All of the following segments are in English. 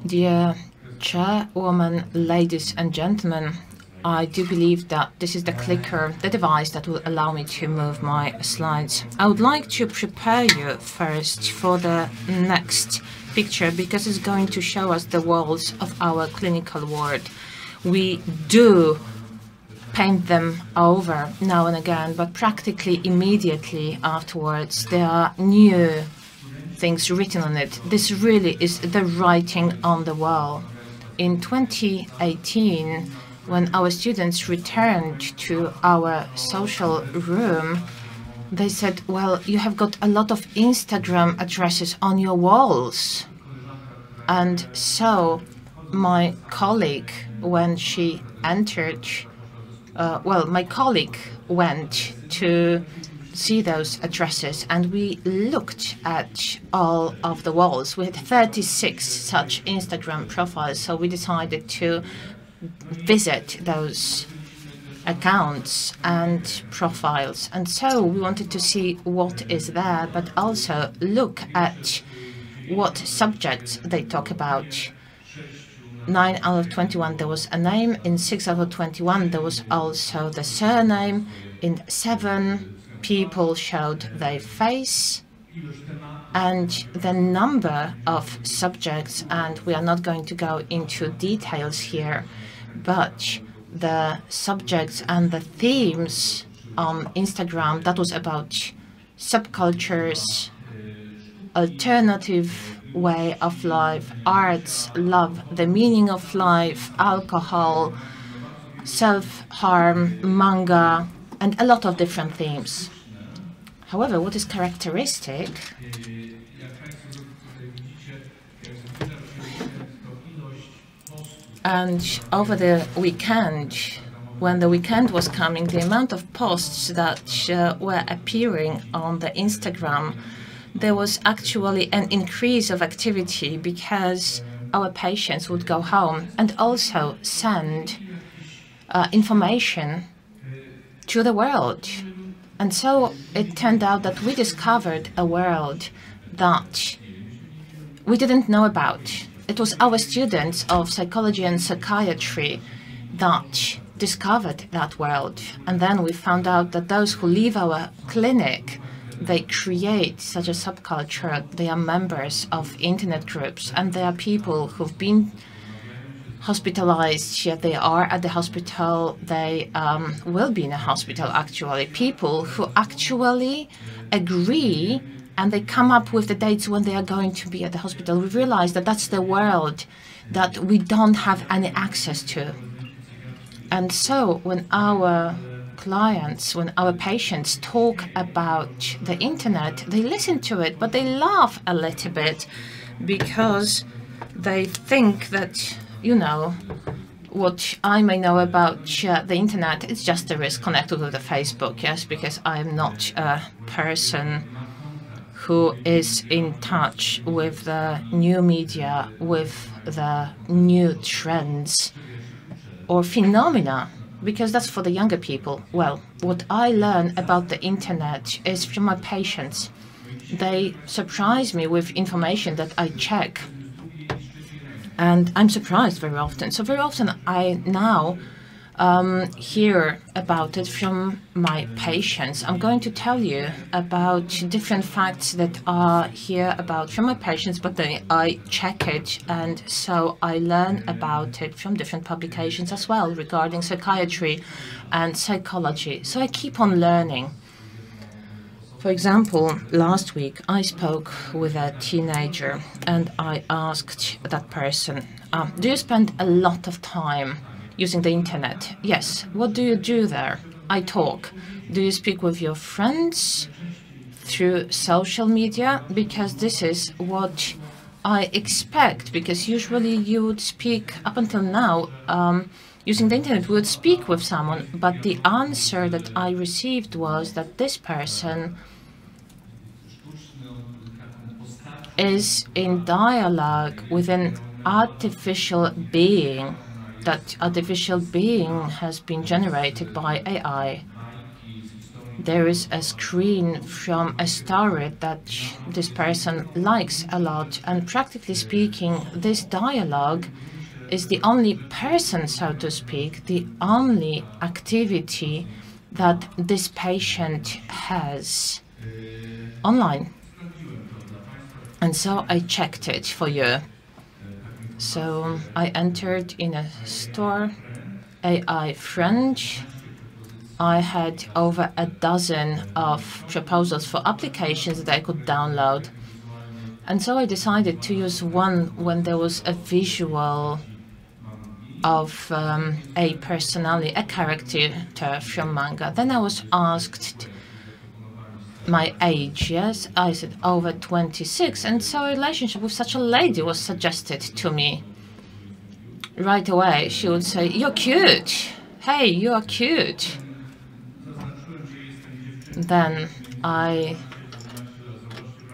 Dear Chairwoman, ladies and gentlemen, I do believe that this is the clicker, the device that will allow me to move my slides. I would like to prepare you first for the next picture because it's going to show us the walls of our clinical ward. We do paint them over now and again, but practically immediately afterwards there are new things written on it. This really is the writing on the wall. In 2018, when our students returned to our social room, they said, well, you have got a lot of Instagram addresses on your walls. And so my colleague, when she entered, my colleague went to see those addresses, and we looked at all of the walls. We had 36 such Instagram profiles, so we decided to visit those accounts and profiles. And so we wanted to see what is there, but also look at what subjects they talk about. 9 out of 21 there was a name, in 6 out of 21 there was also the surname, in 7 people showed their face, and the number of subjects, and we are not going to go into details here, but the subjects and the themes on Instagram, that was about subcultures, alternative way of life, arts, love, the meaning of life, alcohol, self-harm, manga, and a lot of different themes. However, what is characteristic and over the weekend, when the weekend was coming, the amount of posts that were appearing on the Instagram, there was actually an increase of activity because our patients would go home and also send information to the world. And so it turned out that we discovered a world that we didn't know about. It was our students of psychology and psychiatry that discovered that world. And then we found out that those who leave our clinic, they create such a subculture. They are members of internet groups, and they are people who've been hospitalized, yet they are at the hospital, they will be in a hospital actually. People who actually agree and they come up with the dates when they are going to be at the hospital. We realize that that's the world that we don't have any access to. And so when our clients, when our patients talk about the internet, they listen to it, but they laugh a little bit because they think that, you know, what I may know about the internet, it's just a risk connected with the Facebook, yes, because I'm not a person who is in touch with the new media, with the new trends or phenomena, because that's for the younger people. Well, what I learn about the internet is from my patients. They surprise me with information that I check. And I'm surprised very often. So very often I now hear about it from my patients. I'm going to tell you about different facts that are here about from my patients, but then I check it, and so I learn about it from different publications as well regarding psychiatry and psychology. So I keep on learning. For example, last week I spoke with a teenager and I asked that person, do you spend a lot of time using the internet? Yes. What do you do there? I talk. Do you speak with your friends through social media? Because this is what I expect, because usually you would speak, up until now, using the internet, we would speak with someone, but the answer that I received was that this person is in dialogue with an artificial being. That artificial being has been generated by AI. there is a screen from a story that this person likes a lot. And practically speaking, this dialogue is the only person, so to speak, the only activity that this patient has online. And so I checked it for you. So I entered in a store, AI French. I had over a dozen of proposals for applications that I could download. And so I decided to use one when there was a visual of a personality, a character from manga. Then I was asked my age, yes? I said over 26, and so a relationship with such a lady was suggested to me. Right away, she would say, "You're cute. Hey, you are cute." Then I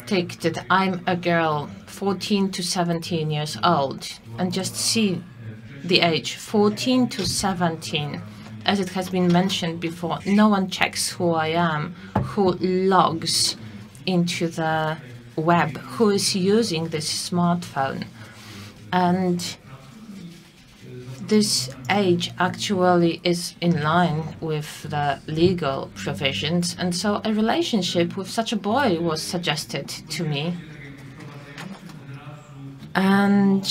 take that I'm a girl, 14 to 17 years old, and just see the age, 14 to 17. As it has been mentioned before, no one checks who I am, who logs into the web, who is using this smartphone. And this age actually is in line with the legal provisions, and so a relationship with such a boy was suggested to me. And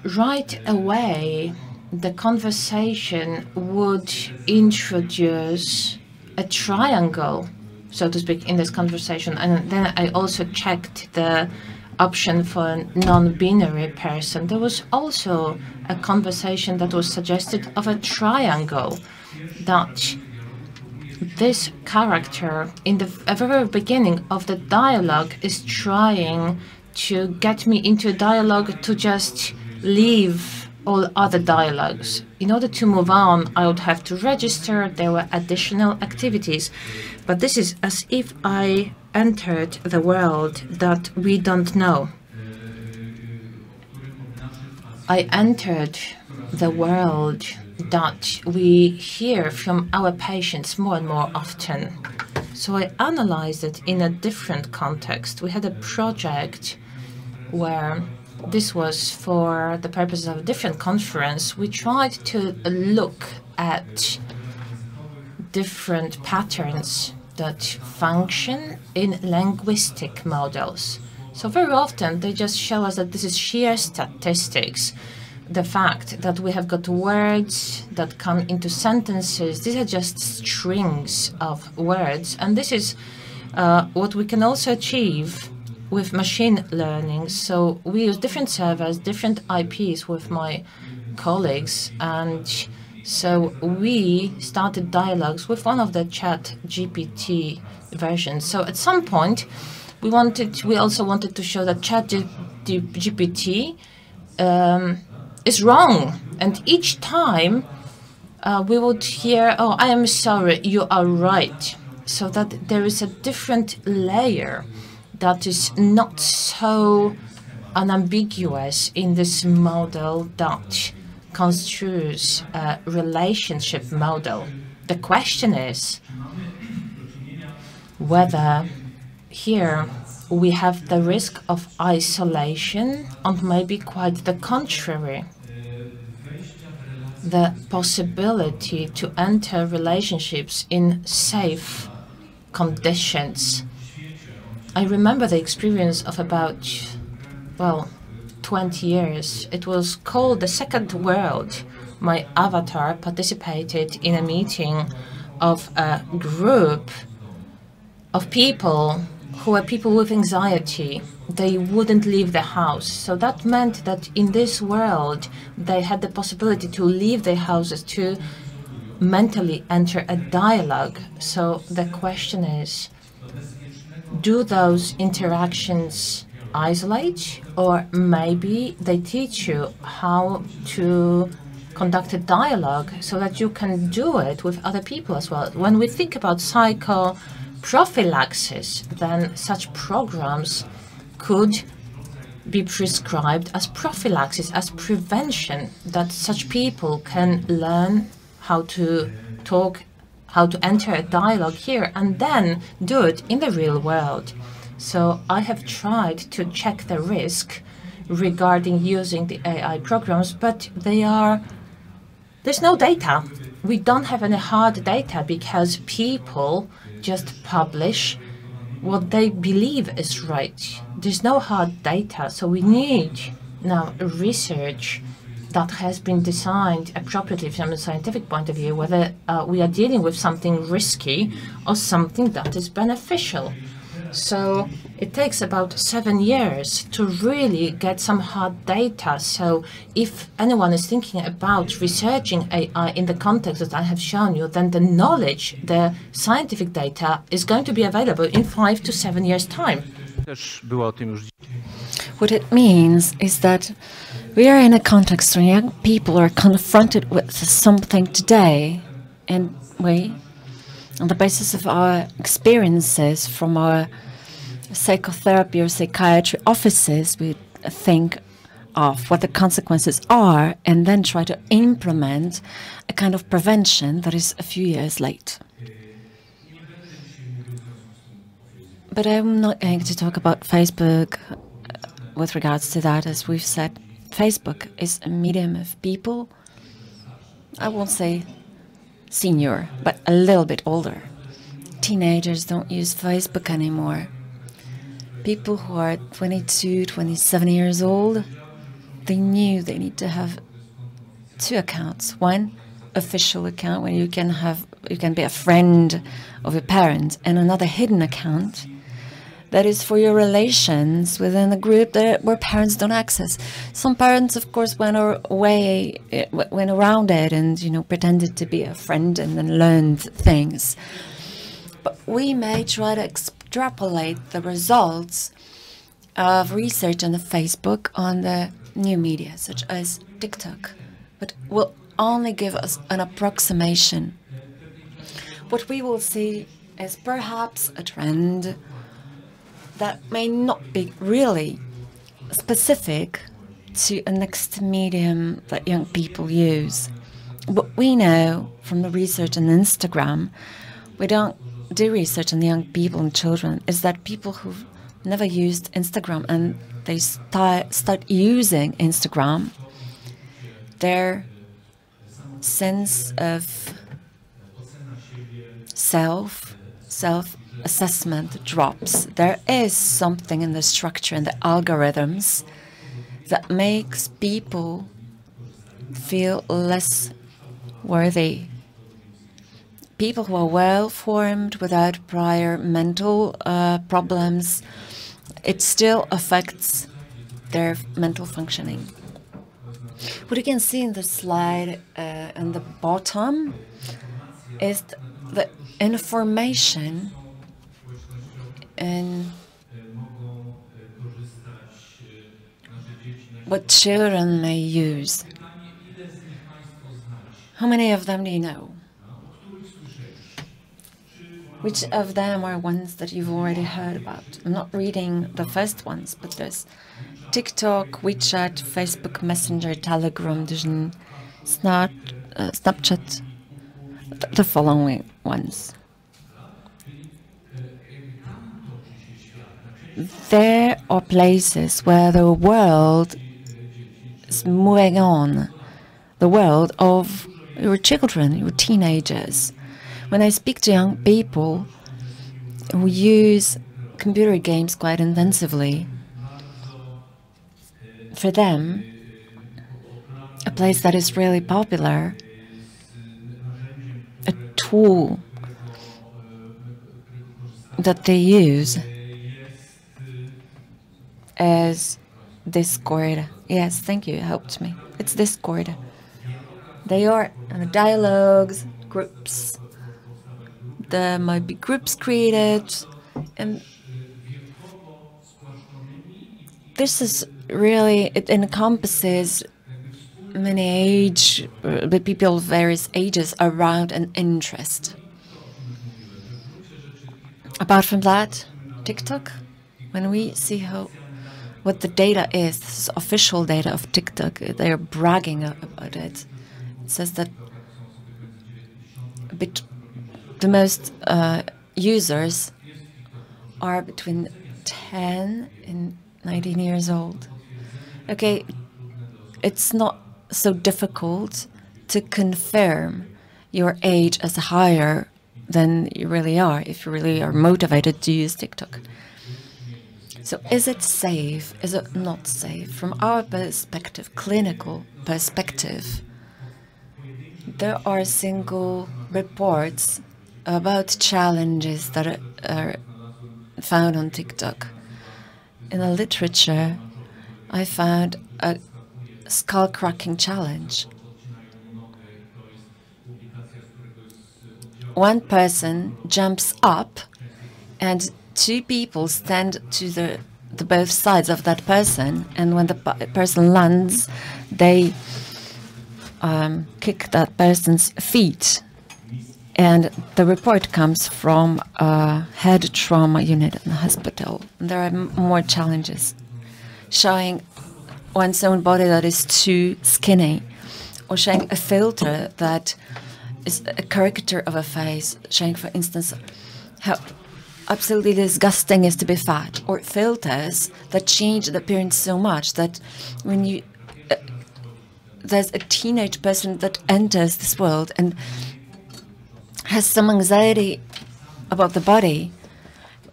right away, the conversation would introduce a triangle, so to speak, in this conversation. And then I also checked the option for a non-binary person. There was also a conversation that was suggested of a triangle, that this character in the very beginning of the dialogue is trying to get me into a dialogue to just leave all other dialogues. In order to move on, I would have to register. There were additional activities. But this is as if I entered the world that we don't know. I entered the world that we hear from our patients more and more often. So I analyzed it in a different context. We had a project where this was for the purposes of a different conference. We tried to look at different patterns that function in linguistic models. So very often they just show us that this is sheer statistics. The fact that we have got words that come into sentences, these are just strings of words. And this is what we can also achieve with machine learning. So we use different servers, different IPs with my colleagues, and so we started dialogues with one of the chat GPT versions. So at some point we also wanted to show that chat GPT is wrong, and each time we would hear, "Oh, I am sorry, you are right," so that there is a different layer that is not so unambiguous in this model that construes a relationship model. The question is whether here we have the risk of isolation, or maybe quite the contrary, the possibility to enter relationships in safe conditions. I remember the experience of about, 20 years. It was called the Second World. My avatar participated in a meeting of a group of people who were people with anxiety. They wouldn't leave the house. So that meant that in this world, they had the possibility to leave their houses to mentally enter a dialogue. So the question is, do those interactions isolate, or maybe they teach you how to conduct a dialogue so that you can do it with other people as well? When we think about psychoprophylaxis, then such programs could be prescribed as prophylaxis, as prevention, that such people can learn how to talk how to enter a dialogue here and then do it in the real world. So I have tried to check the risk regarding using the AI programs, but there's no data. We don't have any hard data because people just publish what they believe is right. There's no hard data, so we need now research that has been designed appropriately from a scientific point of view, whether we are dealing with something risky or something that is beneficial. So it takes about 7 years to really get some hard data. So if anyone is thinking about researching AI in the context that I have shown you, then the knowledge, the scientific data is going to be available in 5 to 7 years' time. What it means is that we are in a context where young people are confronted with something today, and we, on the basis of our experiences from our psychotherapy or psychiatry offices, we think of what the consequences are and then try to implement a kind of prevention that is a few years late. But I'm not going to talk about Facebook with regards to that. As we've said, Facebook is a medium of people, I won't say senior, but a little bit older. Teenagers don't use Facebook anymore. People who are 22, 27 years old, they knew they need to have 2 accounts. One official account where you can be a friend of your parents, and another hidden account that is for your relations within a group where parents don't access. Some parents, of course, went around it and pretended to be a friend and then learned things. But we may try to extrapolate the results of research on the Facebook on the new media, such as TikTok, but will only give us an approximation. What we will see is perhaps a trend that may not be really specific to a next medium that young people use. What we know from the research on Instagram, we don't do research on the young people and children, is that people who've never used Instagram and they start using Instagram, their sense of self-assessment drops. There is something in the structure and the algorithms that makes people feel less worthy. People who are well-formed without prior mental problems, it still affects their mental functioning. What you can see in the slide on the bottom is the information and what children may use. How many of them do you know? Which of them are ones that you've already heard about? I'm not reading the first ones, but there's TikTok, WeChat, Facebook Messenger, Telegram, Snapchat, the following ones. There are places where the world is moving on, the world of your children, your teenagers. When I speak to young people who use computer games quite intensively, for them, a place that is really popular, a tool that they use is Discord. Yes, thank you, it helped me. It's Discord. They are dialogues, groups. There might be groups created, and this is really, it encompasses many the people of various ages around an interest. Apart from that, TikTok, when we see what the data is, this is official data of TikTok, they're bragging about it. It says that the most users are between 10 and 19 years old. Okay, it's not so difficult to confirm your age as higher than you really are if you really are motivated to use TikTok. So is it safe? Is it not safe? From our perspective, clinical perspective, there are single reports about challenges that are found on TikTok. In the literature, I found a skull-cracking challenge. One person jumps up and two people stand to the both sides of that person, and when the person lands, they kick that person's feet. And the report comes from a head trauma unit in the hospital. There are more challenges, showing one's own body that is too skinny, or showing a filter that is a caricature of a face, showing, for instance, how absolutely disgusting is to be fat, or filters that change the appearance so much that when you there's a teenage person that enters this world and has some anxiety about the body,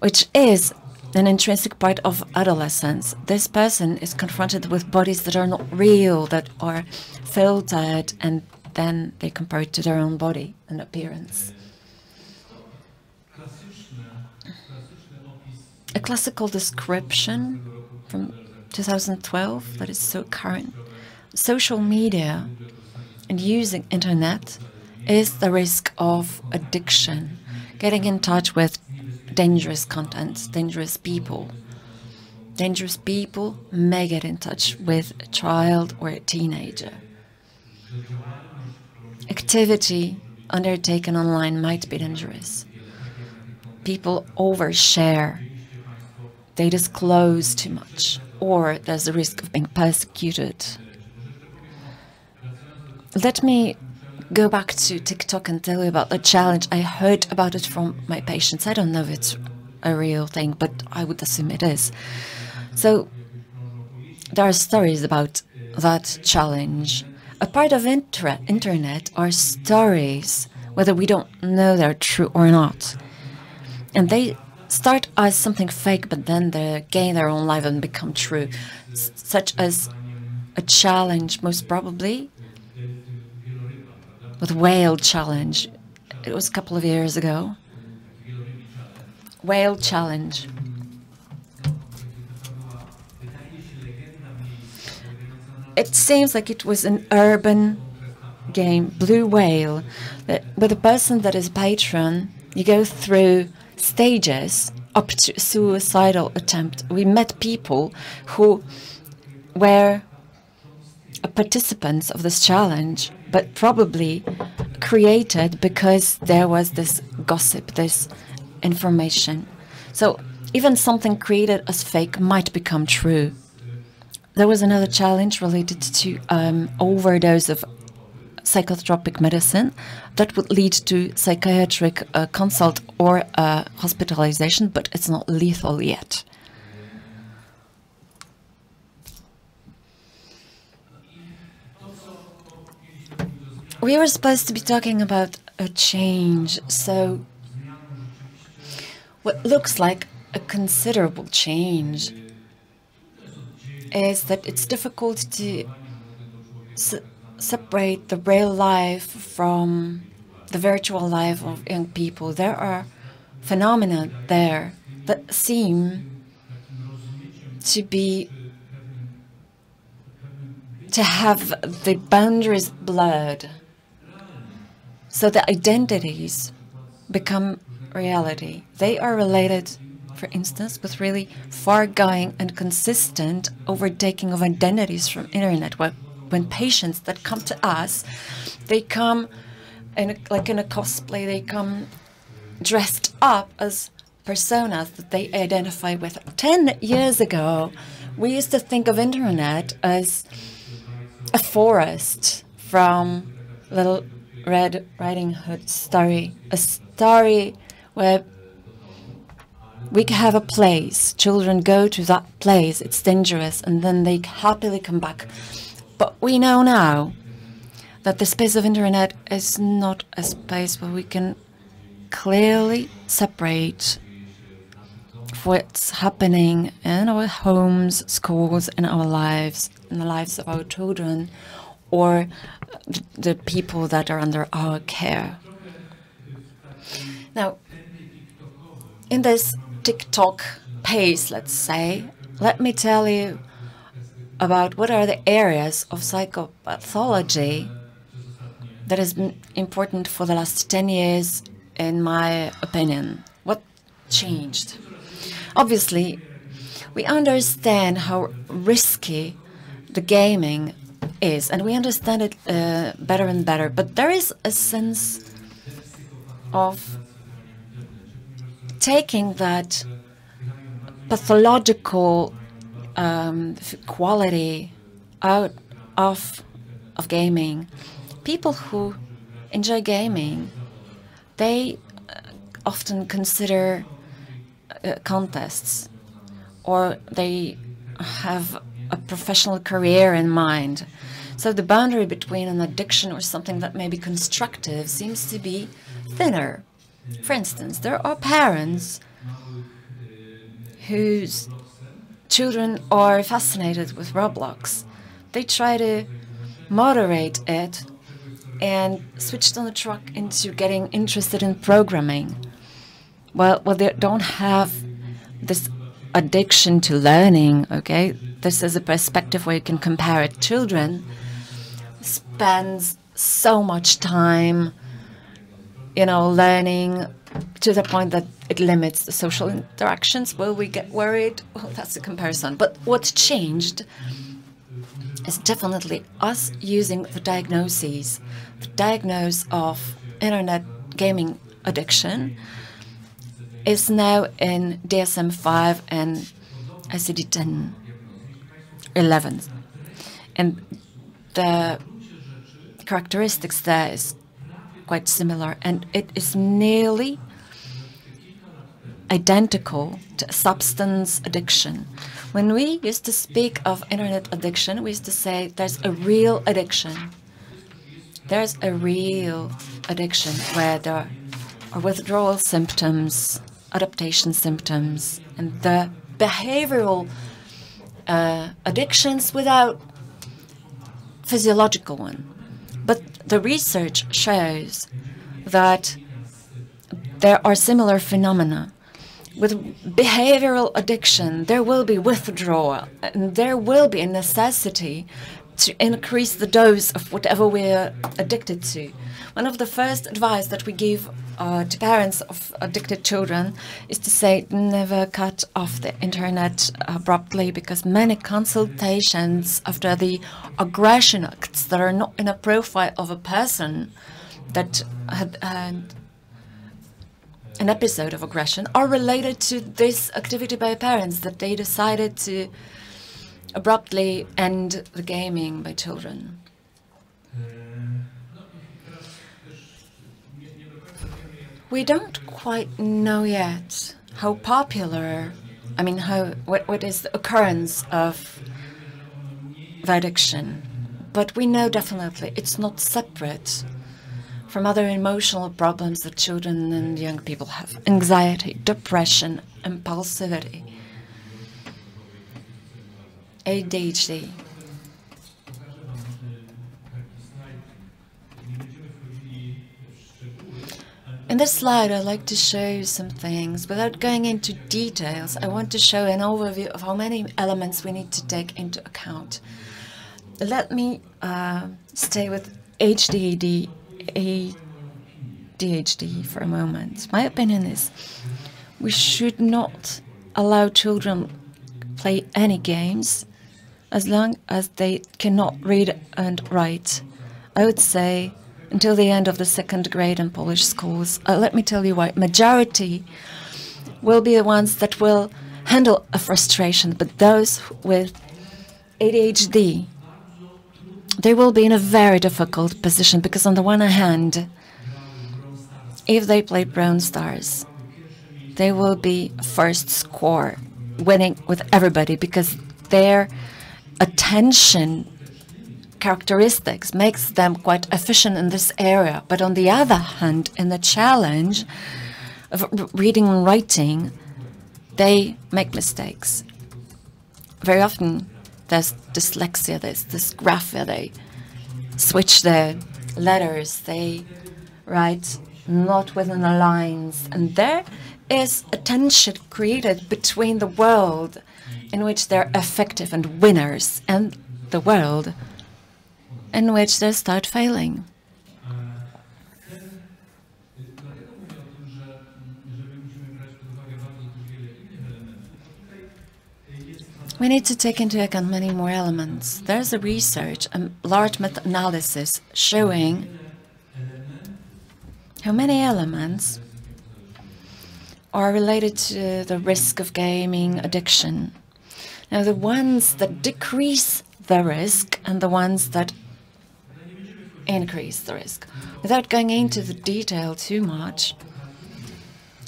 which is an intrinsic part of adolescence. This person is confronted with bodies that are not real, that are filtered, and then they compare it to their own body and appearance. A classical description from 2012 that is so current. Social media and using internet is the risk of addiction, getting in touch with dangerous content, dangerous people. Dangerous people may get in touch with a child or a teenager. Activity undertaken online might be dangerous. People overshare. They disclose too much, or there's a risk of being persecuted. Let me go back to TikTok and tell you about the challenge. I heard about it from my patients. I don't know if it's a real thing, but I would assume it is. So there are stories about that challenge. A part of internet are stories, whether we don't know they're true or not. And they start as something fake, but then they gain their own life and become true, such as a challenge, most probably, with whale challenge. It was a couple of years ago. Whale challenge. It seems like it was an urban game, Blue Whale. With a person that is patron, you go through stages up to a suicidal attempt. We met people who were participants of this challenge, but probably created because there was this gossip, this information. So even something created as fake might become true. There was another challenge related to overdose of psychotropic medicine that would lead to psychiatric consult or hospitalization, but it's not lethal yet. We were supposed to be talking about a change, so what looks like a considerable change is that it's difficult to separate the real life from the virtual life of young people. There are phenomena there that seem to have the boundaries blurred. So the identities become reality. They are related, for instance, with really far-going and consistent overtaking of identities from internet. When patients that come to us, they come like in a cosplay, they come dressed up as personas that they identify with. 10 years ago, we used to think of internet as a forest from little Red Riding Hood story, a story where we have a place, children go to that place, it's dangerous, and then they happily come back. But we know now that the space of internet is not a space where we can clearly separate what's happening in our homes, schools, in our lives, in the lives of our children, or the people that are under our care. Now, in this TikTok pace, let's say, let me tell you about what are the areas of psychopathology that has been important for the last 10 years, in my opinion. What changed? Obviously, we understand how risky the gaming is, and we understand it better and better, but there is a sense of taking that pathological quality out of gaming. People who enjoy gaming, they often consider contests, or they have a professional career in mind. So the boundary between an addiction or something that may be constructive seems to be thinner. For instance, there are parents whose children are fascinated with Roblox. They try to moderate it and switch on the track into getting interested in programming. Well, they don't have this addiction to learning, okay? This is a perspective where you can compare it. Children spend so much time, learning to the point that it limits the social interactions. Will we get worried? Well, that's a comparison. But what's changed is definitely us using the diagnoses. The diagnosis of internet gaming addiction is now in DSM-5 and ICD-10, 11. And the characteristics there is quite similar, and it is nearly identical to substance addiction. When we used to speak of internet addiction, we used to say there's a real addiction. There's a real addiction where there are withdrawal symptoms, adaptation symptoms, and the behavioral addictions without physiological one. But the research shows that there are similar phenomena. With behavioral addiction, there will be withdrawal, and there will be a necessity to increase the dose of whatever we're addicted to. One of the first advice that we give to parents of addicted children is to say, never cut off the internet abruptly, because many consultations after the aggression acts that are not in a profile of a person that had an episode of aggression are related to this activity by parents, that they decided to abruptly end the gaming by children. We don't quite know yet how popular, what is the occurrence of the addiction, but we know definitely it's not separate from other emotional problems that children and young people have: anxiety, depression, impulsivity, ADHD. In this slide, I'd like to show you some things. Without going into details, I want to show an overview of how many elements we need to take into account. Let me stay with ADHD for a moment. My opinion is we should not allow children play any games as long as they cannot read and write. I would say until the end of the 2nd grade in Polish schools. Let me tell you why. Majority will be the ones that will handle a frustration, but those with ADHD they will be in a very difficult position, because on the one hand, if they play Brown Stars, they will be first score, winning with everybody, because their attention characteristics makes them quite efficient in this area. But on the other hand, in the challenge of reading and writing, they make mistakes. Very often there's dyslexia, there's dysgraphia, they switch the letters, they write not within the lines, and there is a tension created between the world in which they're effective and winners and the world in which they start failing. We need to take into account many more elements. There's a research, a large meta-analysis showing how many elements are related to the risk of gaming addiction. Now, the ones that decrease the risk and the ones that increase the risk. Without going into the detail too much,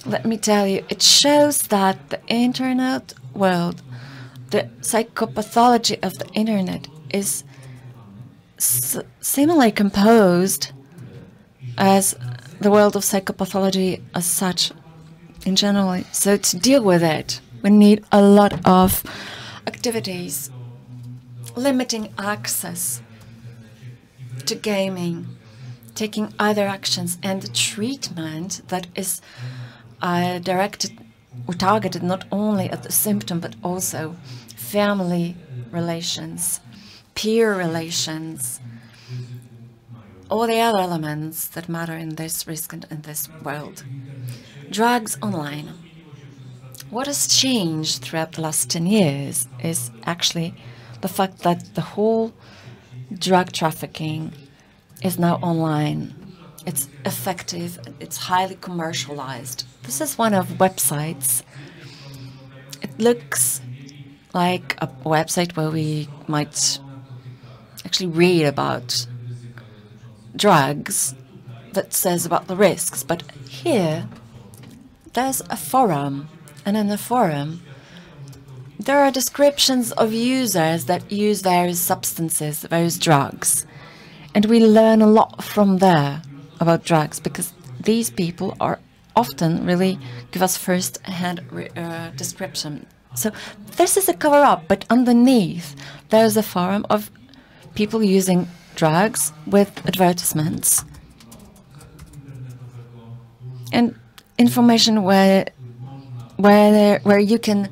let me tell you, it shows that the internet world, the psychopathology of the internet, is similarly composed as the world of psychopathology as such in general. So to deal with it, we need a lot of activities, limiting access to gaming, taking other actions, and treatment that is directed or targeted not only at the symptom, but also family relations, peer relations, all the other elements that matter in this risk and in this world. Drugs online. What has changed throughout the last 10 years is actually the fact that the whole drug trafficking is now online. It's effective, it's highly commercialized. This is one of websites. It looks like a website where we might actually read about drugs that says about the risks, but here there's a forum, and in the forum there are descriptions of users that use various substances, various drugs, and we learn a lot from there about drugs, because these people are often really give us first-hand description. So this is a cover-up, but underneath there's a forum of people using drugs with advertisements and information where you can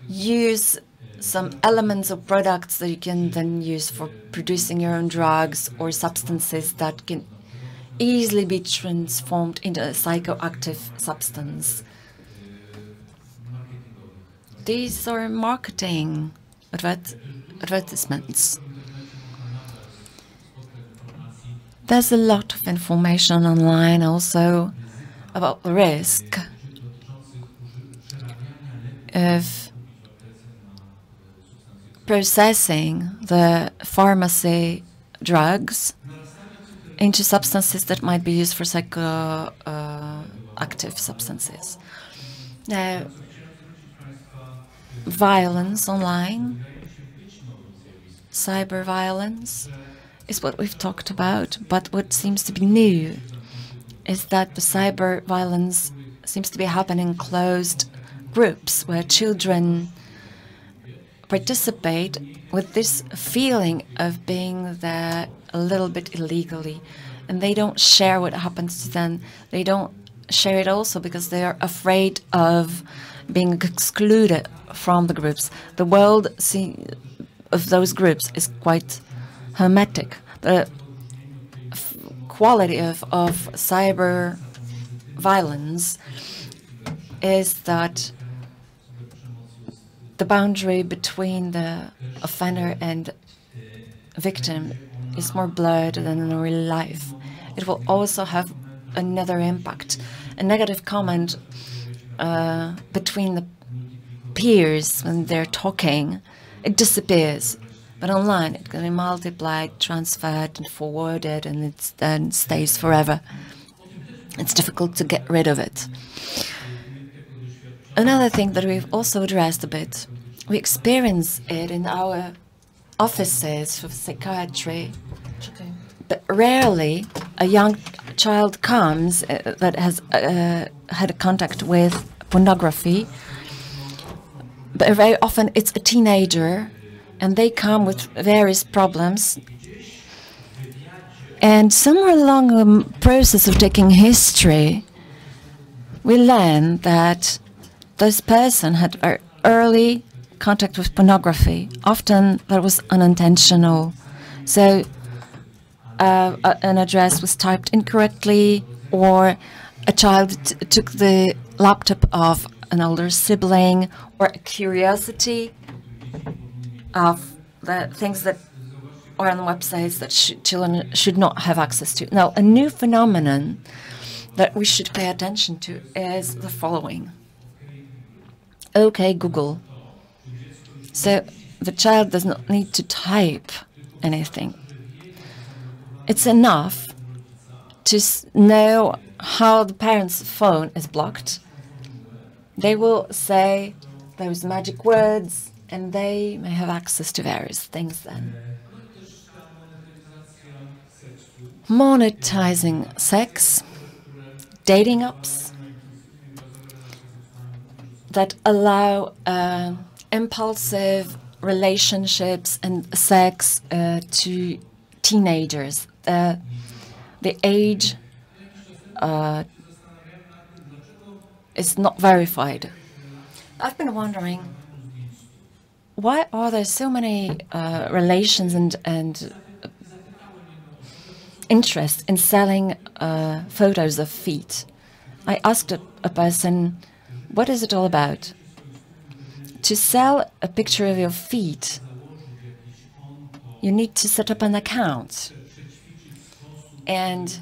use some elements of products that you can then use for producing your own drugs or substances that can easily be transformed into a psychoactive substance. These are marketing advertisements. There's a lot of information online also about the risk of processing the pharmacy drugs into substances that might be used for psychoactive substances. Now, violence online, cyber violence, is what we've talked about, but what seems to be new is that the cyber violence seems to be happening in closed groups where children participate with this feeling of being there a little bit illegally, and they don't share what happens to them. They don't share it also because they are afraid of being excluded from the groups. The world of those groups is quite hermetic. The quality of cyber violence is that the boundary between the offender and victim is more blurred than in real life. It will also have another impact. A negative comment between the peers when they're talking, it disappears. But online, it can be multiplied, transferred, and forwarded, and it then stays forever. It's difficult to get rid of it. Another thing that we've also addressed a bit, we experience it in our offices for psychiatry, but rarely a young child comes that has had a contact with pornography, but very often it's a teenager, and they come with various problems. And somewhere along the process of taking history, we learn that this person had very early contact with pornography. Often that was unintentional. So an address was typed incorrectly, or a child took the laptop of an older sibling, or a curiosity of the things that are on websites that children should not have access to. Now, a new phenomenon that we should pay attention to is the following. Okay, Google. So the child does not need to type anything. It's enough to know how the parent's phone is blocked. They will say those magic words, and they may have access to various things then. Monetizing sex, dating apps that allow impulsive relationships and sex to teenagers. The age is not verified. I've been wondering, why are there so many relations and interest in selling photos of feet? I asked a person, what is it all about? To sell a picture of your feet, you need to set up an account and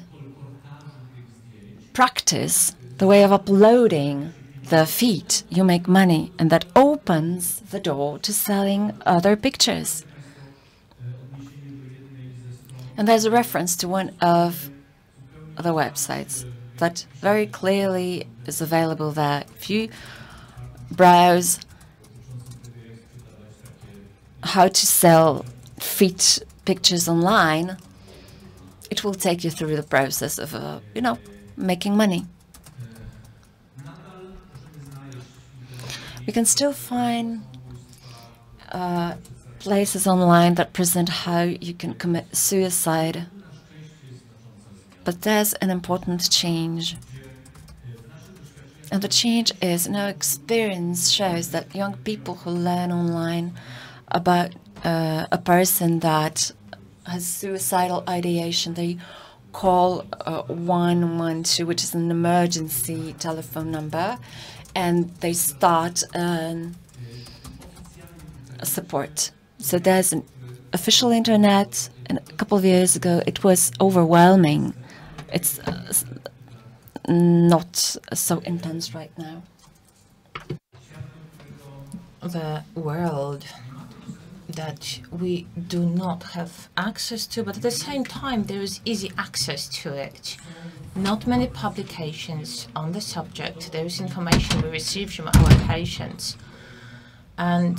practice the way of uploading the feet. You make money, and that opens the door to selling other pictures. And there's a reference to one of the websites that very clearly is available there. If you browse how to sell feet pictures online, it will take you through the process of, making money. We can still find places online that present how you can commit suicide. But there's an important change. And the change is, experience shows that young people who learn online about a person that has suicidal ideation, they call 112, which is an emergency telephone number, and they start support. So there's an official internet, and a couple of years ago it was overwhelming. It's not so intense right now. The world that we do not have access to, but at the same time there is easy access to it. Not many publications on the subject. There is information we receive from our patients. And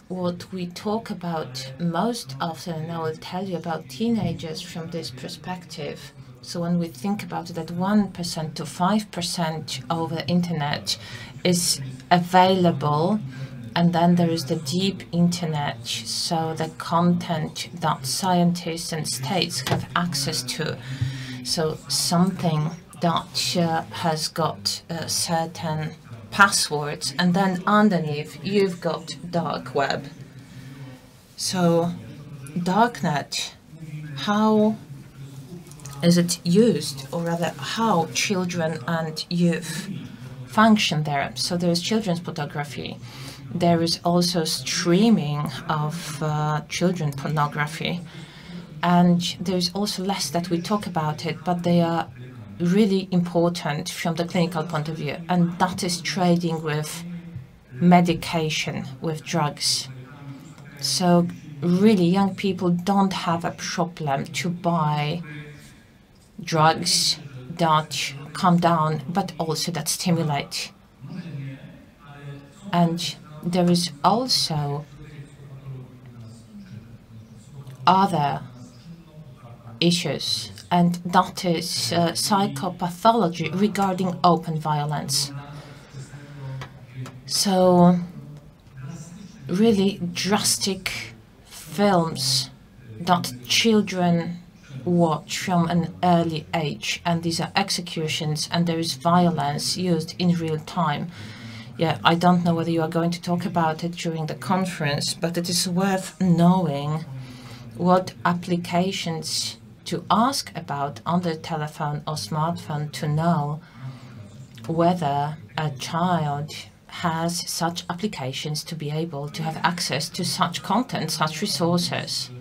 what we talk about most often, and I will tell you about teenagers from this perspective. So when we think about it, that 1% to 5% of the internet is available, and then there is the deep internet, so the content that scientists and states have access to. So something that has got certain passwords, and then underneath you've got dark web. So darknet, how is it used, or rather how children and youth function there? So there is children's pornography. There is also streaming of children pornography. And there's also less that we talk about it, but they are really important from the clinical point of view. And that is trading with medication, with drugs. So really young people don't have a problem to buy drugs that calm down, but also that stimulate. And there is also other issues, and that is psychopathology regarding open violence. So really drastic films that children watch from an early age, and these are executions, and there is violence used in real time. Yeah, I don't know whether you are going to talk about it during the conference, but it is worth knowing what applications to ask about on the telephone or smartphone to know whether a child has such applications to be able to have access to such content, such resources.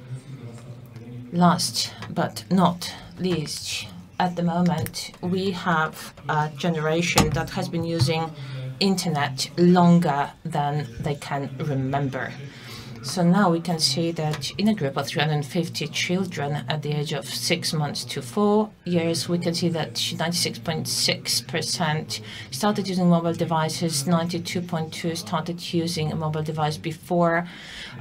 Last but not least, at the moment, we have a generation that has been using internet longer than they can remember. So now we can see that in a group of 350 children at the age of 6 months to 4 years, we can see that 96.6% started using mobile devices, 92.2% started using a mobile device before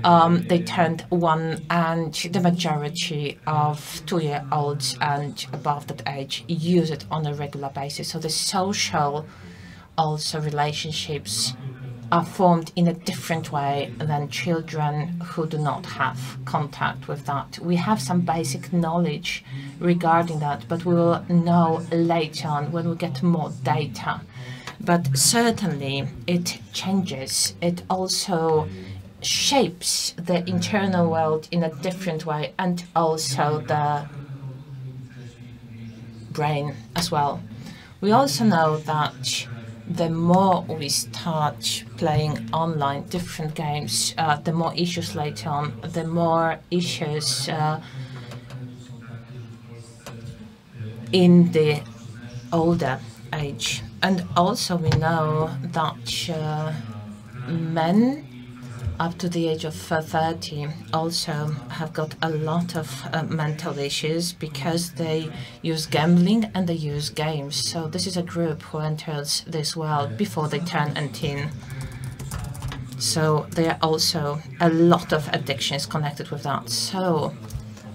they turned 1, and the majority of 2-year-olds and above that age use it on a regular basis. So the social also relationships are formed in a different way than children who do not have contact with that. We have some basic knowledge regarding that, but we will know later on when we get more data. But certainly it changes. It also shapes the internal world in a different way, and also the brain as well. We also know that the more we start playing online different games, the more issues later on, the more issues in the older age. And also we know that men up to the age of 30 also have got a lot of mental issues because they use gambling and they use games. So this is a group who enters this world before they turn 18. So there are also a lot of addictions connected with that. So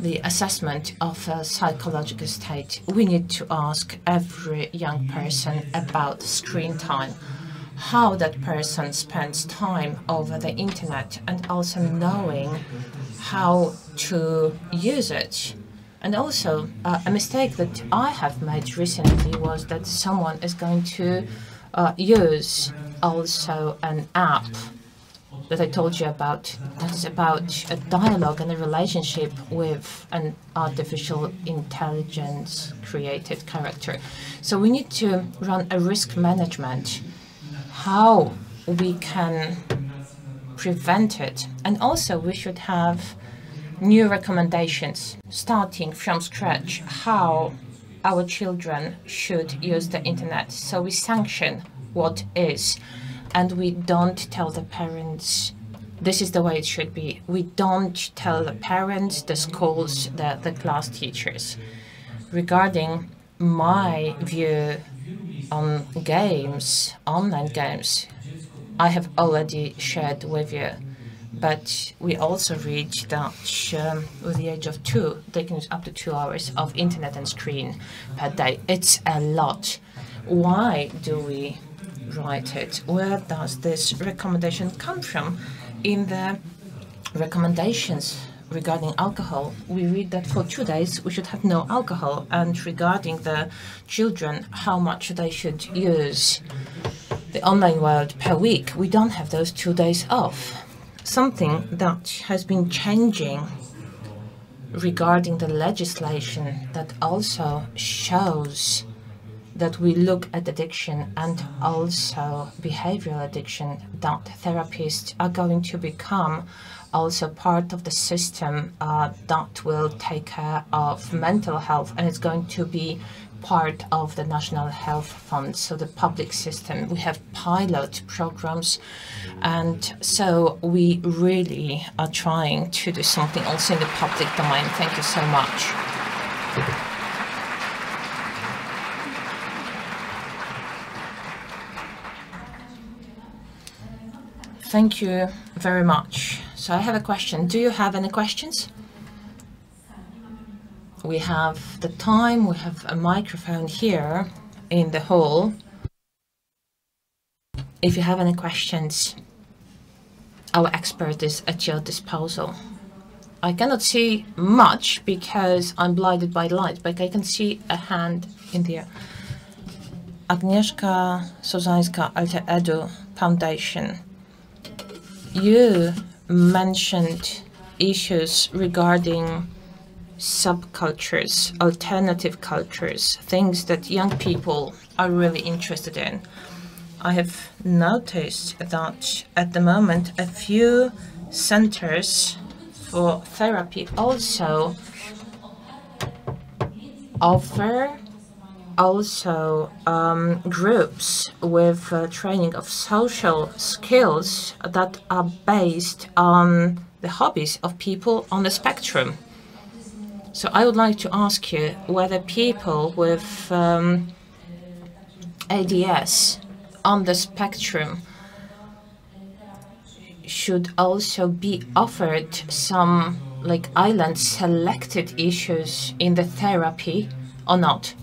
the assessment of a psychological state, we need to ask every young person about screen time, how that person spends time over the internet, and also knowing how to use it. And also a mistake that I have made recently was that someone is going to use also an app that I told you about, that is about a dialogue and a relationship with an artificial intelligence created character. So we need to run a risk management, how we can prevent it. And also we should have new recommendations starting from scratch, how our children should use the internet. So we sanction what is, and we don't tell the parents this is the way it should be. We don't tell the parents, the schools, the class teachers. Regarding my view on games, online games, I have already shared with you. But we also read that with the age of 2, they can use up to 2 hours of internet and screen per day. It's a lot. Why do we write it? Where does this recommendation come from? In the recommendations regarding alcohol, we read that for 2 days we should have no alcohol, and regarding the children, how much they should use the online world per week, we don't have those 2 days off. Something that has been changing regarding the legislation that also shows that we look at addiction and also behavioral addiction, that therapists are going to become also part of the system that will take care of mental health, and it's going to be part of the National Health Fund, so the public system. We have pilot programs, and so we really are trying to do something also in the public domain. Thank you so much. Thank you very much. So I have a question. Do you have any questions? We have the time, we have a microphone here in the hall. If you have any questions, our expert is at your disposal. I cannot see much because I'm blinded by light, but I can see a hand in the air. Agnieszka Sozańska, Alter Edu Foundation. You mentioned issues regarding subcultures, alternative cultures, things that young people are really interested in. I have noticed that at the moment a few centers for therapy also offer groups with training of social skills that are based on the hobbies of people on the spectrum. So I would like to ask you whether people with ADS on the spectrum should also be offered some island selected issues in the therapy or not.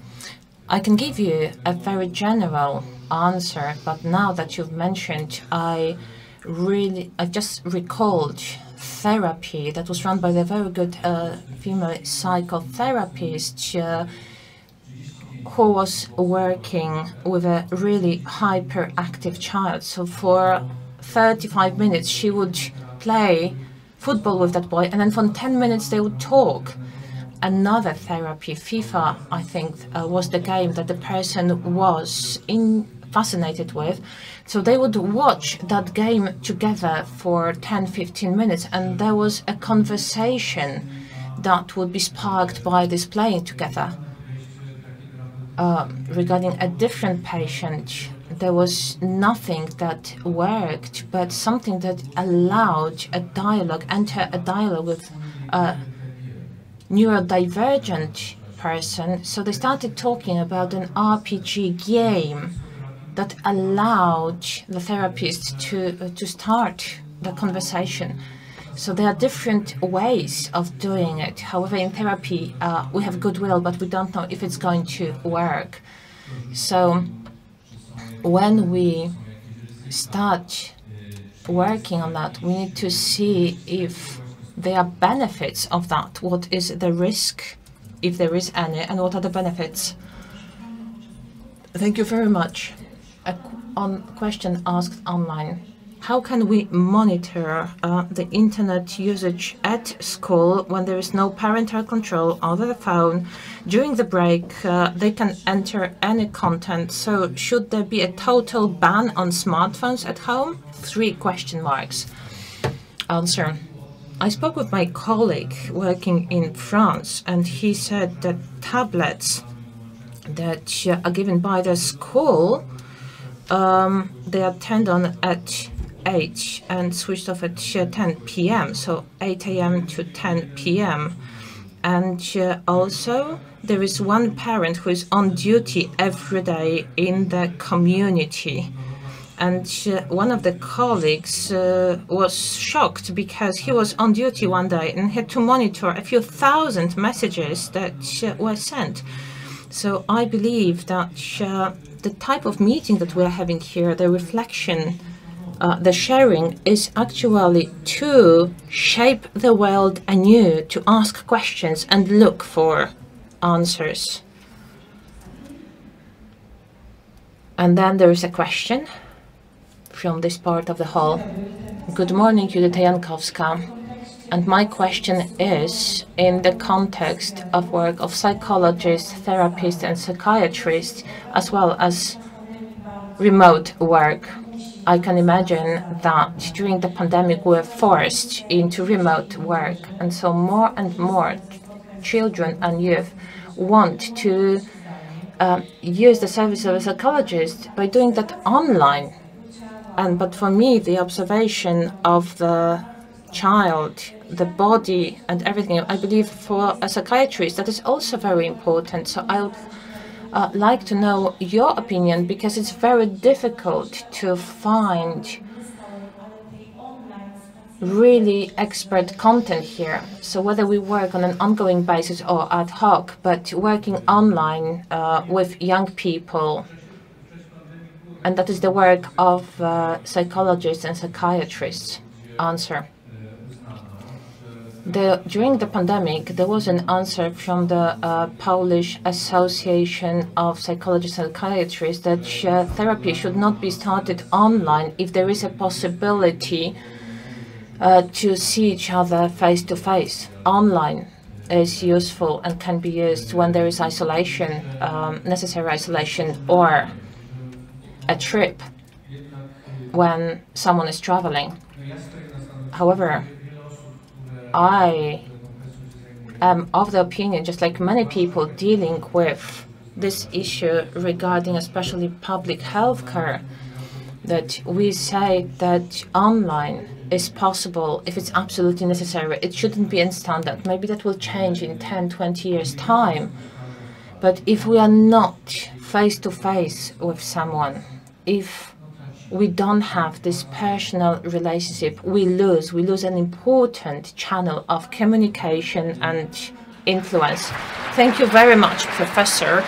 I can give you a very general answer, but now that you've mentioned, I just recalled therapy that was run by the very good female psychotherapist who was working with a really hyperactive child. So for 35 minutes she would play football with that boy, and then for 10 minutes they would talk. Another therapy, FIFA, I think, was the game that the person was fascinated with. So they would watch that game together for 10-15 minutes, and there was a conversation that would be sparked by this playing together. Regarding a different patient, there was nothing that worked, but something that allowed enter a dialogue with a neurodivergent person. So they started talking about an RPG game that allowed the therapist to start the conversation. So there are different ways of doing it. However, in therapy, we have goodwill, but we don't know if it's going to work. So when we start working on that, we need to see if there are benefits of that. What is the risk, if there is any, and what are the benefits? Thank you very much. A question asked online. How can we monitor the internet usage at school when there is no parental control over the phone? During the break, they can enter any content. So should there be a total ban on smartphones at home? 3 question marks. Answer. I spoke with my colleague working in France, and he said that tablets that are given by the school, they are turned on at 8 and switched off at 10 p.m., so 8 a.m. to 10 p.m. And also there is one parent who is on duty every day in the community. And one of the colleagues was shocked because he was on duty one day and had to monitor a few thousand messages that were sent. So I believe that the type of meeting that we are having here, the reflection, the sharing, is actually to shape the world anew, to ask questions and look for answers. And then there is a question from this part of the hall. Good morning, Judita Jankowska. And my question is, in the context of work of psychologists, therapists and psychiatrists, as well as remote work, I can imagine that during the pandemic we're forced into remote work, and so more and more children and youth want to use the service of a psychologist by doing that online. But for me, the observation of the child, the body and everything, I believe for a psychiatrist that is also very important. So I would like to know your opinion, because it's very difficult to find really expert content here. So whether we work on an ongoing basis or ad hoc, but working online with young people, and that is the work of psychologists and psychiatrists. Answer. During the pandemic, there was an answer from the Polish Association of Psychologists and Psychiatrists that therapy should not be started online if there is a possibility to see each other face to face. Online is useful and can be used when there is isolation, necessary isolation, or a trip when someone is traveling. However, I am of the opinion, just like many people dealing with this issue regarding especially public health care, that we say that online is possible if it's absolutely necessary. It shouldn't be in standard. Maybe that will change in 10, 20 years' time. But if we are not face-to-face with someone, if we don't have this personal relationship, we lose an important channel of communication and influence. Thank you very much, Professor.